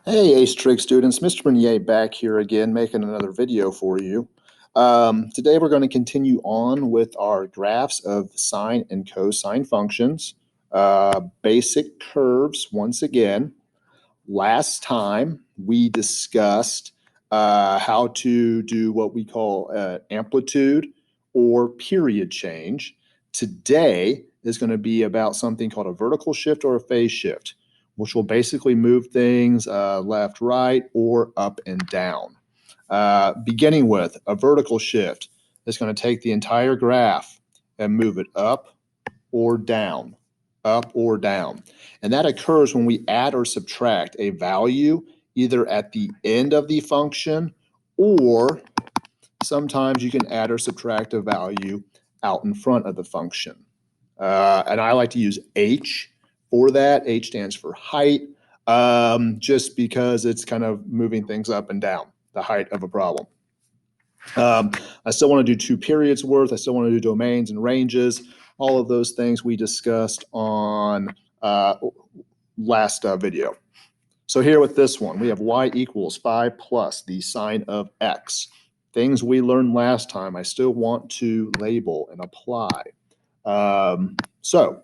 Hey, Ace Trig students, Mr. Bernier back here again, making another video for you. Today we're going to continue on with our graphs of sine and cosine functions, basic curves once again. Last time we discussed how to do what we call amplitude or period change. Today is going to be about something called a vertical shift or a phase shift, which will basically move things left, right, or up and down. Beginning with a vertical shift is going to take the entire graph and move it up or down, up or down. And that occurs when we add or subtract a value either at the end of the function, or sometimes you can add or subtract a value out in front of the function. And I like to use H for that. H stands for height, just because it's kind of moving things up and down, the height of a problem. I still want to do two periods worth. I still want to do domains and ranges. All of those things we discussed on last video. So here with this one, we have y equals 5 plus the sine of x. Things we learned last time, I still want to label and apply. So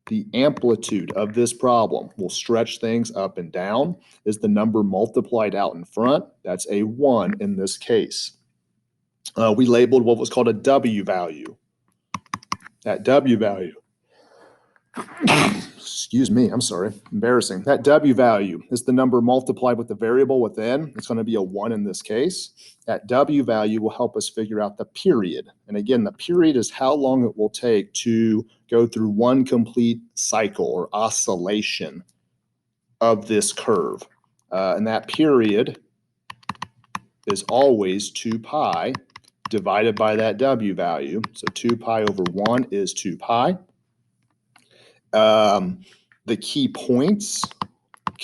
the amplitude of this problem will stretch things up and down. Is the number multiplied out in front? That's a 1 in this case. We labeled what was called a W value. That W value, excuse me, I'm sorry, embarrassing. That W value is the number multiplied with the variable within. It's going to be a 1 in this case. That W value will help us figure out the period. And again, the period is how long it will take to go through one complete cycle or oscillation of this curve. And that period is always 2 pi divided by that W value. So 2 pi over 1 is 2 pi. The key points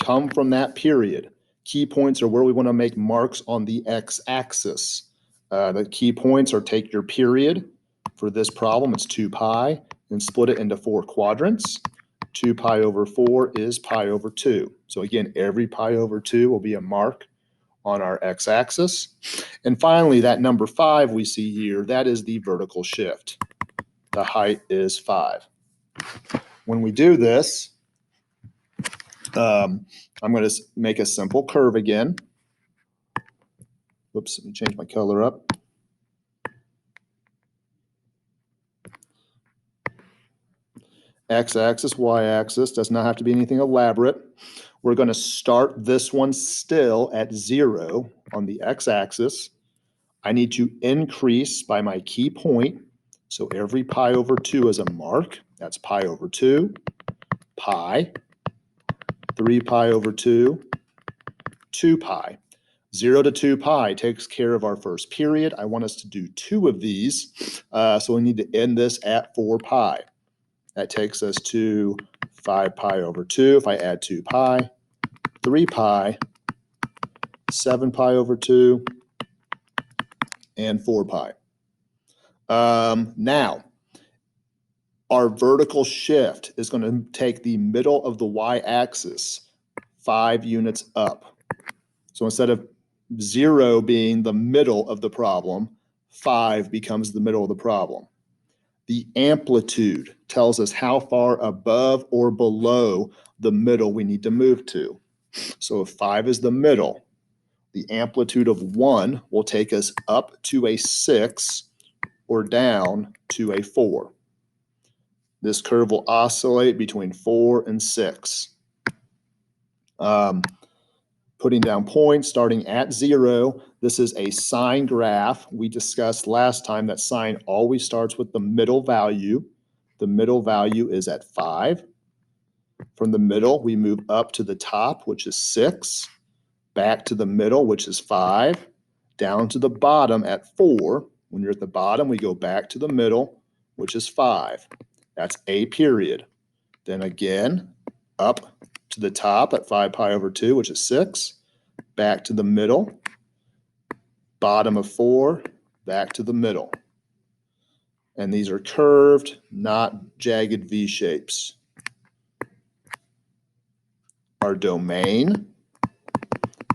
come from that period. Key points are where we want to make marks on the x-axis. The key points are take your period. For this problem, it's 2 pi, and split it into 4 quadrants. 2 pi over 4 is pi over 2. So again, every pi over 2 will be a mark on our x-axis. And finally, that number 5 we see here, that is the vertical shift. The height is 5. When we do this, I'm going to make a simple curve again. Whoops, let me change my color up. X-axis, y-axis, does not have to be anything elaborate. We're going to start this one still at 0 on the x-axis. I need to increase by my key point. So every pi over 2 is a mark. That's pi over 2, pi, 3 pi over 2, 2 pi. 0 to 2 pi takes care of our first period. I want us to do 2 of these, so we need to end this at 4 pi. That takes us to 5 pi over 2. If I add 2 pi, 3 pi, 7 pi over 2, and 4 pi. Now, our vertical shift is going to take the middle of the y-axis 5 units up. So instead of 0 being the middle of the problem, 5 becomes the middle of the problem. The amplitude tells us how far above or below the middle we need to move to. So if 5 is the middle, the amplitude of 1 will take us up to a 6 or down to a 4. This curve will oscillate between 4 and 6. Putting down points, starting at 0. This is a sine graph. We discussed last time that sine always starts with the middle value. The middle value is at 5. From the middle, we move up to the top, which is 6. Back to the middle, which is 5. Down to the bottom at 4. When you're at the bottom, we go back to the middle, which is 5. That's a period. Then again, up to the top at 5 pi over 2, which is 6. Back to the middle. Bottom of 4, back to the middle. And these are curved, not jagged V shapes. Our domain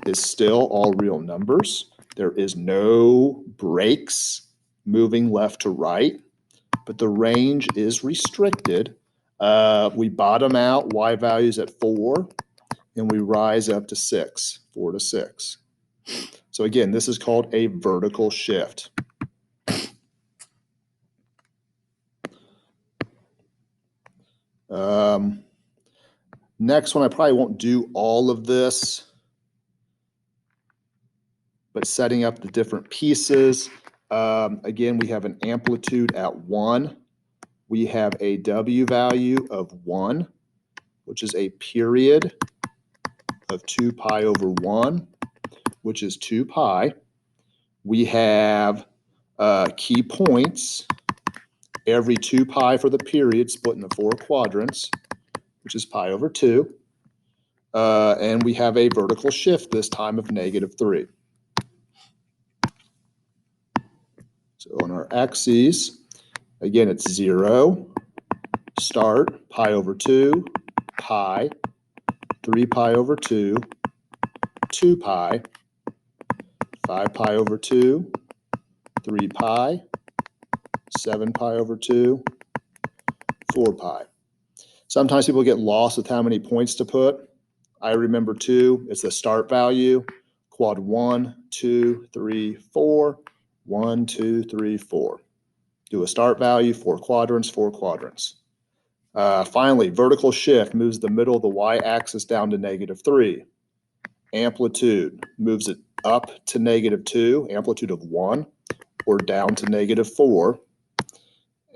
is still all real numbers. There is no breaks moving left to right, but the range is restricted. We bottom out y values at 4, and we rise up to 6, 4 to 6. So again, this is called a vertical shift. Next one, I probably won't do all of this, but setting up the different pieces. Again, we have an amplitude at 1. We have a W value of 1, which is a period of 2 pi over 1, which is 2 pi. We have key points, every 2 pi for the period split into 4 quadrants, which is pi over 2. And we have a vertical shift this time of -3. So on our axes, again, it's 0, start, pi over 2, pi, 3 pi over 2, 2 pi, 5 pi over 2, 3 pi, 7 pi over 2, 4 pi. Sometimes people get lost with how many points to put. I remember 2. It's the start value. Quad 1, 2, 3, 4. 1, 2, 3, 4. Do a start value, 4 quadrants, 4 quadrants. Finally, vertical shift moves the middle of the y-axis down to -3. Amplitude moves it up to -2, amplitude of 1, or down to -4.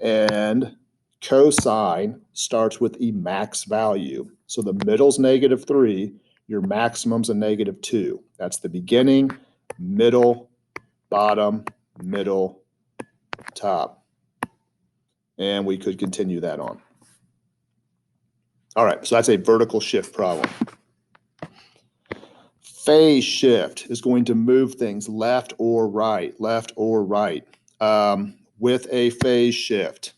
And cosine starts with a max value. So the middle's -3, your maximum's a -2. That's the beginning, middle, bottom, middle, top. And we could continue that on. All right, so that's a vertical shift problem. Phase shift is going to move things left or right. With a phase shift,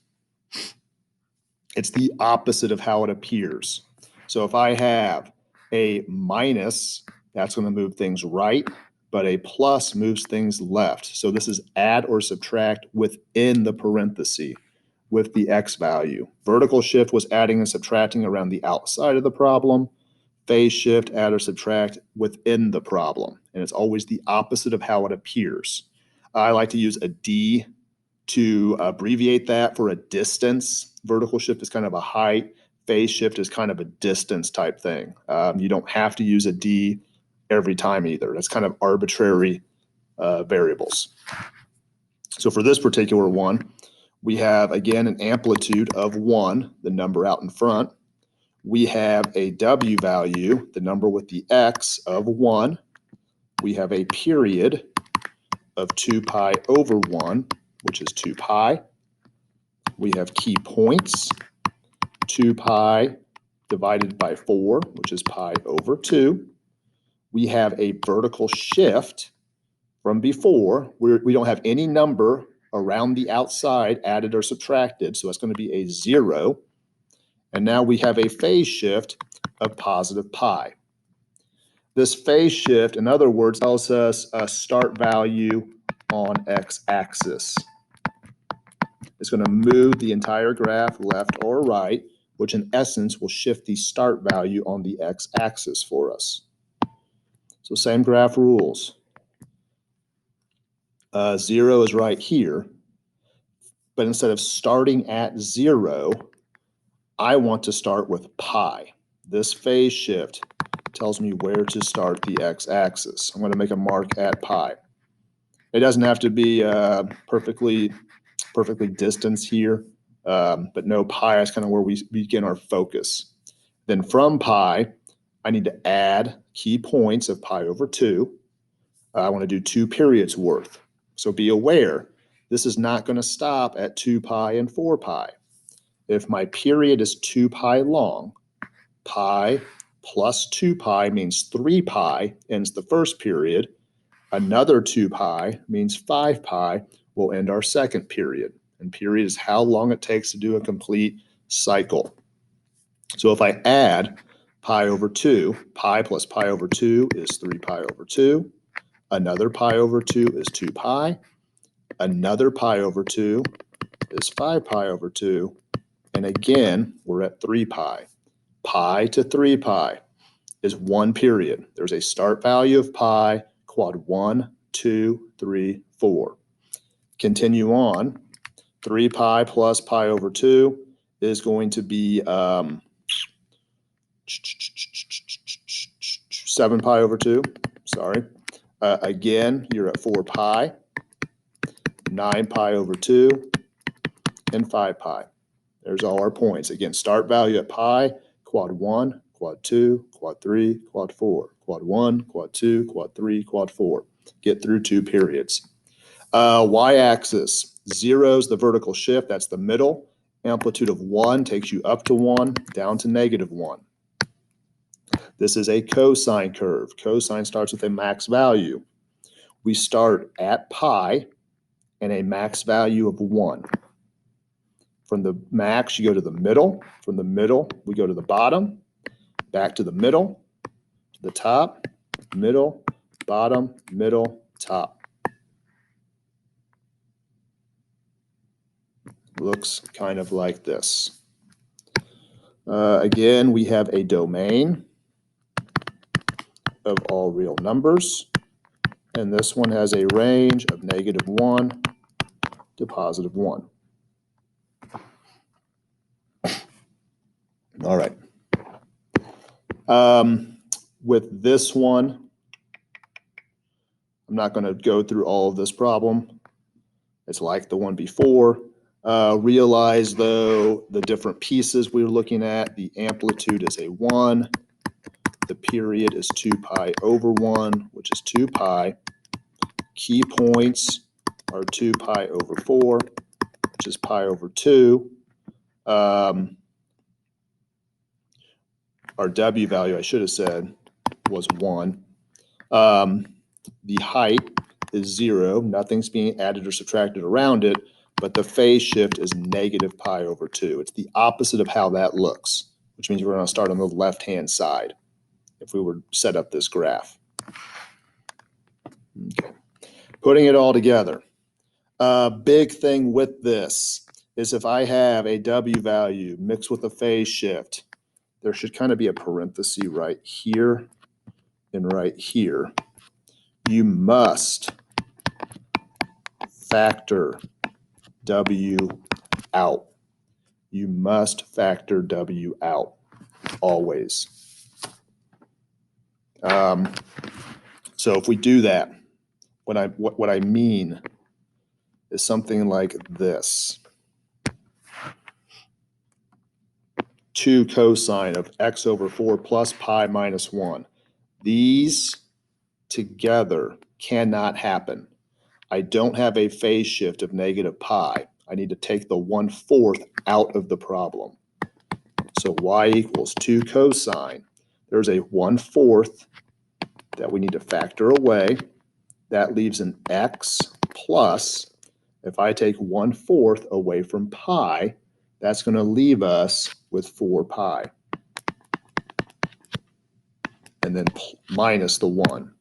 it's the opposite of how it appears. So if I have a minus, that's going to move things right, but a plus moves things left. So this is add or subtract within the parenthesis with the x value. Vertical shift was adding and subtracting around the outside of the problem. Phase shift, add or subtract within the problem. And it's always the opposite of how it appears. I like to use a D to abbreviate that for a distance. Vertical shift is kind of a height. Phase shift is kind of a distance type thing. You don't have to use a D every time either. That's kind of arbitrary variables. So for this particular one, we have, again, an amplitude of 1, the number out in front. We have a W value, the number with the X, of 1. We have a period of 2 pi over 1, which is 2 pi. We have key points, 2 pi divided by 4, which is pi over 2. We have a vertical shift from before. We don't have any number around the outside added or subtracted, so it's going to be a 0. And now we have a phase shift of positive pi. This phase shift, in other words, tells us a start value on x-axis. It's going to move the entire graph left or right, which in essence will shift the start value on the x-axis for us. So same graph rules. 0 is right here, but instead of starting at 0, I want to start with pi. This phase shift tells me where to start the x-axis. I'm going to make a mark at pi. It doesn't have to be perfectly distanced here, but no, pi is kind of where we begin our focus. Then from pi, I need to add key points of pi over 2. I want to do 2 periods worth. So be aware, this is not going to stop at 2 pi and 4 pi. If my period is 2 pi long, pi plus 2 pi means 3 pi ends the first period. Another 2 pi means 5 pi will end our second period. And period is how long it takes to do a complete cycle. So if I add pi over 2. Pi plus pi over 2 is 3 pi over 2. Another pi over 2 is 2 pi. Another pi over 2 is 5 pi over 2. And again, we're at 3 pi. Pi to 3 pi is 1 period. There's a start value of pi, quad 1, 2, 3, 4. Continue on. 3 pi plus pi over 2 is going to be 7 pi over 2. Sorry. Again, you're at 4 pi, 9 pi over 2, and 5 pi. There's all our points. Again, start value at pi, quad 1, quad 2, quad 3, quad 4. Quad 1, quad 2, quad 3, quad 4. Get through 2 periods. Y-axis, 0 is the vertical shift. That's the middle. Amplitude of 1 takes you up to 1, down to -1. This is a cosine curve. Cosine starts with a max value. We start at pi and a max value of 1. From the max, you go to the middle. From the middle, we go to the bottom, back to the middle, to the top, middle, bottom, middle, top. Looks kind of like this. Again, we have a domain of all real numbers, and this one has a range of -1 to +1. All right. With this one, I'm not going to go through all of this problem. It's like the one before. Realize, though, the different pieces we're looking at. The amplitude is a 1. The period is 2 pi over 1, which is 2 pi. Key points are 2 pi over 4, which is pi over 2. Our W value, I should have said, was 1. The height is 0. Nothing's being added or subtracted around it, but the phase shift is -pi over 2. It's the opposite of how that looks, which means we're going to start on the left-hand side if we were to set up this graph. Okay. Putting it all together. Big thing with this is if I have a W value mixed with a phase shift, there should kind of be a parenthesis right here and right here. You must factor W out. You must factor W out, always. So if we do that, what I mean is something like this. 2 cosine of x over 4 plus pi minus 1. These together cannot happen. I don't have a phase shift of -pi. I need to take the 1/4 out of the problem. So y equals 2 cosine. There's a 1/4 that we need to factor away. That leaves an x plus, if I take 1/4 away from pi, that's going to leave us with 4 pi. And then minus the 1.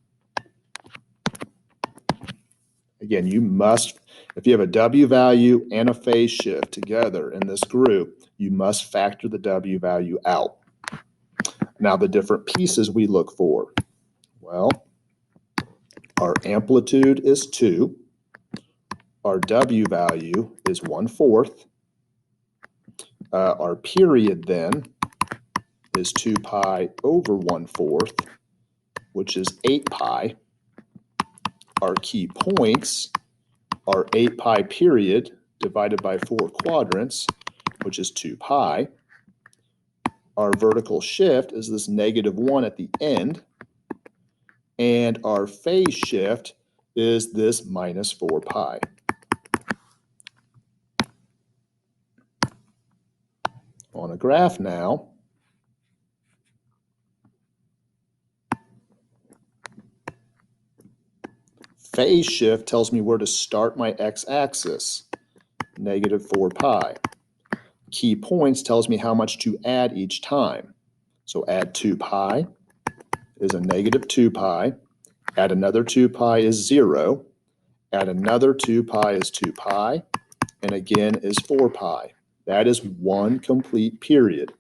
Again, you must, if you have a W value and a phase shift together in this group, you must factor the W value out. Now, the different pieces we look for. Well, our amplitude is 2. Our W value is 1/4. Our period then is 2 pi over 1/4, which is 8 pi. Our key points are 8 pi period divided by 4 quadrants, which is 2 pi. Our vertical shift is this -1 at the end. And our phase shift is this minus 4 pi. On a graph now, phase shift tells me where to start my x-axis, -4 pi. Key points tells me how much to add each time. So add 2 pi is a negative 2 pi. Add another 2 pi is 0. Add another 2 pi is 2 pi. And again is 4 pi. That is one complete period.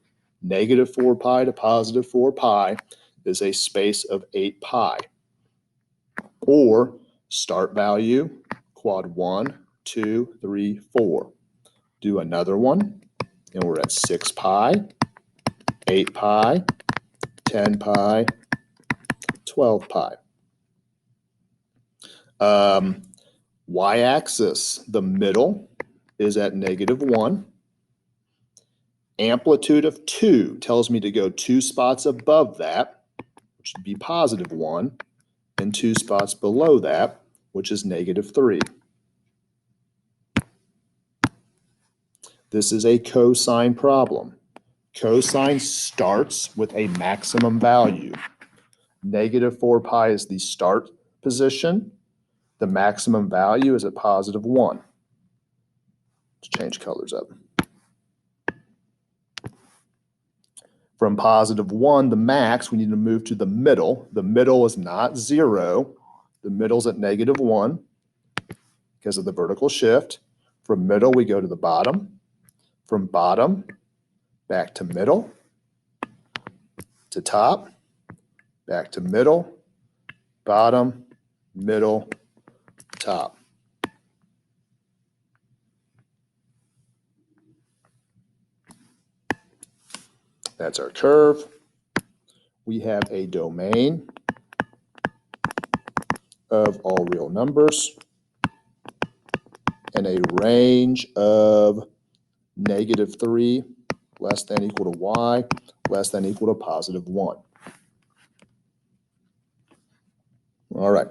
Negative 4 pi to positive 4 pi is a space of 8 pi. Or start value, quad 1, 2, 3, 4. Do another one, and we're at 6 pi, 8 pi, 10 pi, 12 pi. Y-axis, the middle, is at negative 1. Amplitude of 2 tells me to go 2 spots above that, which would be positive 1, and 2 spots below that, which is negative 3. This is a cosine problem. Cosine starts with a maximum value. Negative 4 pi is the start position. The maximum value is at positive 1. Let's change colors up. From positive 1, the max, we need to move to the middle. The middle is not 0. The middle's at negative 1 because of the vertical shift. From middle, we go to the bottom. From bottom, back to middle, to top, back to middle, bottom, middle, top. That's our curve. We have a domain of all real numbers and a range of negative 3 less than equal to y less than equal to positive 1. All right.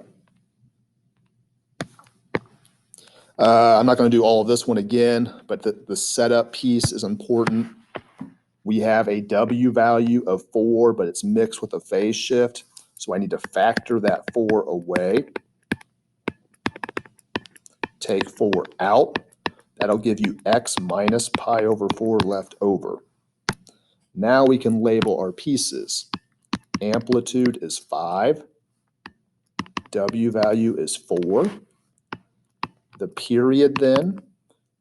I'm not going to do all of this one again, but the setup piece is important. We have a W value of 4, but it's mixed with a phase shift. So I need to factor that 4 away. Take 4 out. That'll give you x minus pi over 4 left over. Now we can label our pieces. Amplitude is 5. W value is 4. The period then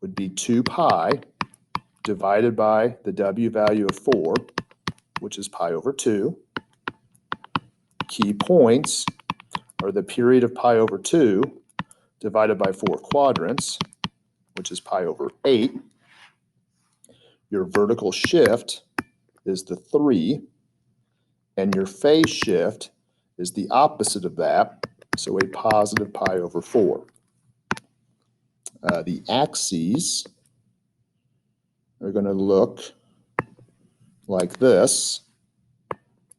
would be 2 pi divided by the W value of 4, which is pi over 2. Key points are the period of pi over 2 divided by 4 quadrants, which is pi over 8. Your vertical shift is the 3, and your phase shift is the opposite of that, so a positive pi over 4. The axes are going to look like this.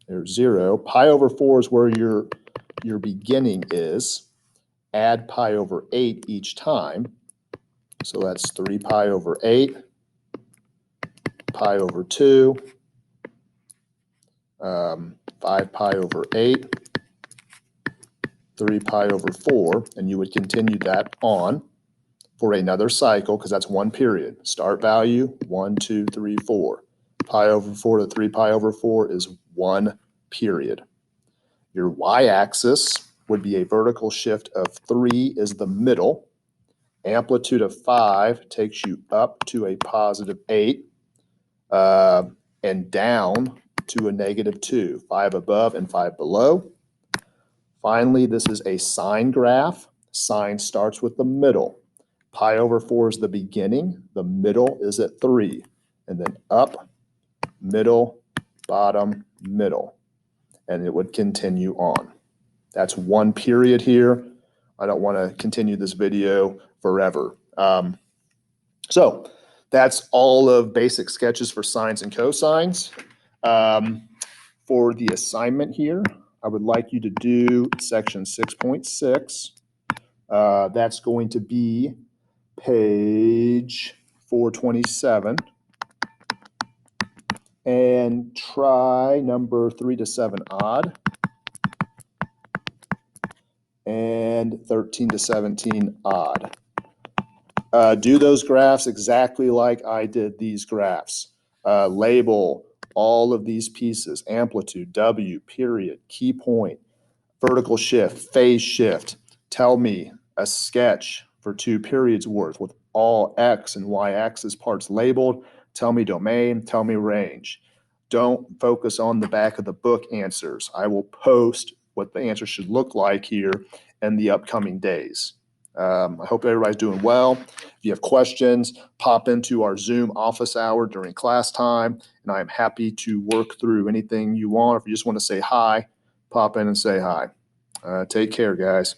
There's 0. Pi over 4 is where your beginning is. Add pi over 8 each time. So that's 3 pi over 8, pi over 2, 5 pi over 8, 3 pi over 4, and you would continue that on for another cycle because that's one period. Start value, 1, 2, 3, 4. Pi over 4 to 3 pi over 4 is one period. Your y-axis would be a vertical shift of 3 is the middle. Amplitude of 5 takes you up to a positive 8 and down to a negative 2. 5 above and 5 below. Finally, this is a sine graph. Sine starts with the middle. Pi over 4 is the beginning. The middle is at 3. And then up, middle, bottom, middle. And it would continue on. That's one period here. I don't want to continue this video forever. So that's all of basic sketches for sines and cosines. For the assignment here, I would like you to do section 6.6. That's going to be page 427. And try number 3 to 7 odd. And 13 to 17 odd. Do those graphs exactly like I did these graphs. Label all of these pieces: amplitude, W, period, key point, vertical shift, phase shift. Tell me a sketch for 2 periods worth with all X and Y axis parts labeled. Tell me domain, tell me range. Don't focus on the back of the book answers. I will post what the answer should look like here in the upcoming days. I hope everybody's doing well. If you have questions, pop into our Zoom office hour during class time, and I am happy to work through anything you want. If you just want to say hi, pop in and say hi. Take care, guys.